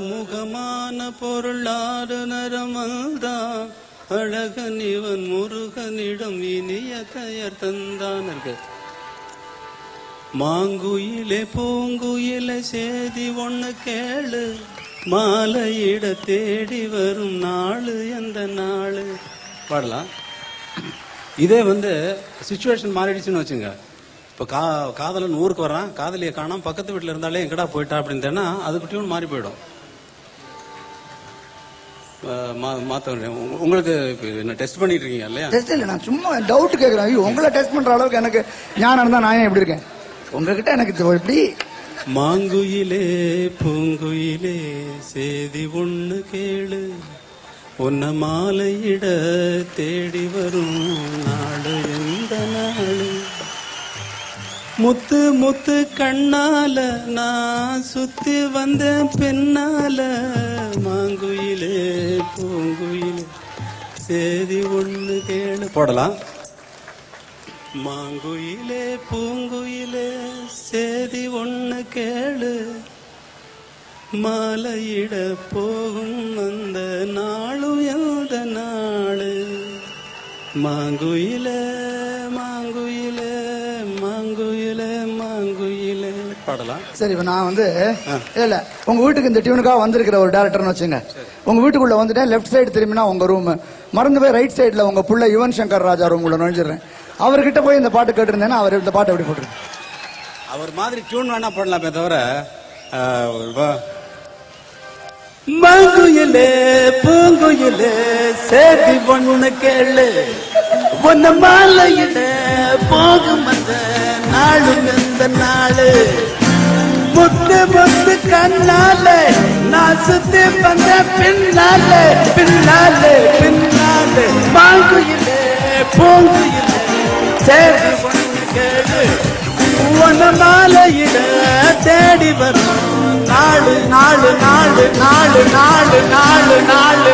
முகமான பொருளாறு நரமல்தான் அழகன் இவன் முருகனிடம் இனிய பெயர் தந்தான் இருக்கு. மாங்குயிலே பூங்குயிலே சேதி ஒண்ணு கேளு, மாலையிட தேடி வரும் நாளு எந்த நாளு பாடலாம். இதே சிச்சுவேஷன் மாறிடுச்சுன்னு வச்சுங்க. இப்போ காதலன் ஊருக்கு வர்றான், காதலியை காணாம பக்கத்து வீட்டில் இருந்தாலே எங்கடா போயிட்டா அப்படின்னு அதுக்கு டியூன் மாறி போயிடும். உங்களுக்கு என்ன டெஸ்ட் பண்ணிட்டு இருக்கீங்க இல்லையா? டெஸ்ட் இல்லை, நான் சும்மா டவுட் கேட்குறேன். ஐயோ, உங்களை டெஸ்ட் பண்ற அளவுக்கு எனக்கு ஞானம் இருந்தா நான் ஏன் எப்படி இருக்கேன் உங்ககிட்ட? எனக்கு எப்படி மாங்குயிலே பூங்குயிலே சேதி ஒண்ணு கேளு, உன்ன மாலையிட தேடி வரும் நாடு எந்த நாடு, முத்து முத்து கண்ணால நான் சுத்தி வந்த பெண்ணால, மாங்குயிலே பூங்குயிலே சேதி ஒண்ணு கேளு போடலாம். மாங்குயிலே பூங்குயிலே சேதி ஒண்ணு கேளு, மாலையிட போகும் அந்த நாளும் எந்த நாளு, மாங்குயிலே மாங்குயிலே மாங்குயிலே மாங்குயிலே பாடலாம். சரி, இப்ப நான் இல்ல உங்க வீட்டுக்கு இந்த டியூனுக்காக வந்திருக்கிற ஒரு டேரக்டர்னு வச்சுங்க. உங்க வீட்டுக்குள்ள வந்துட்டேன், லெஃப்ட் சைடு திரும்பினா உங்க ரூம், மறந்து போய் ரைட் சைடுல உங்க புள்ள யுவன் சங்கர் ராஜா ரூம் உள்ள நுழைஞ்சிடுறேன். அவர்கிட்ட போய் இந்த பாட்டு கேட்டிருந்தேன்னா அவர் இந்த பாட்டை எப்படி போட்டுருங்க? அவர் மாதிரி டியூன் வேணா போடலாமே தவிர, மாங்குயிலே பூங்குயிலே சேதி ஒண்ணு கேளு, உன்ன மாலையிட போகும் அந்த நாளு எந்த நாளு, முத்து முத்து கண்ணால நான் சுத்தி வந்த பின்னாலே பின்னாலே பின்னாலே, மாங்குயிலே பூங்குயிலே சேதி ஒண்ணு கேளு, உன்ன மாலையிட தேடி வரும் நாளு நாளு நாளு நாளு நாளு நாளு நாளு.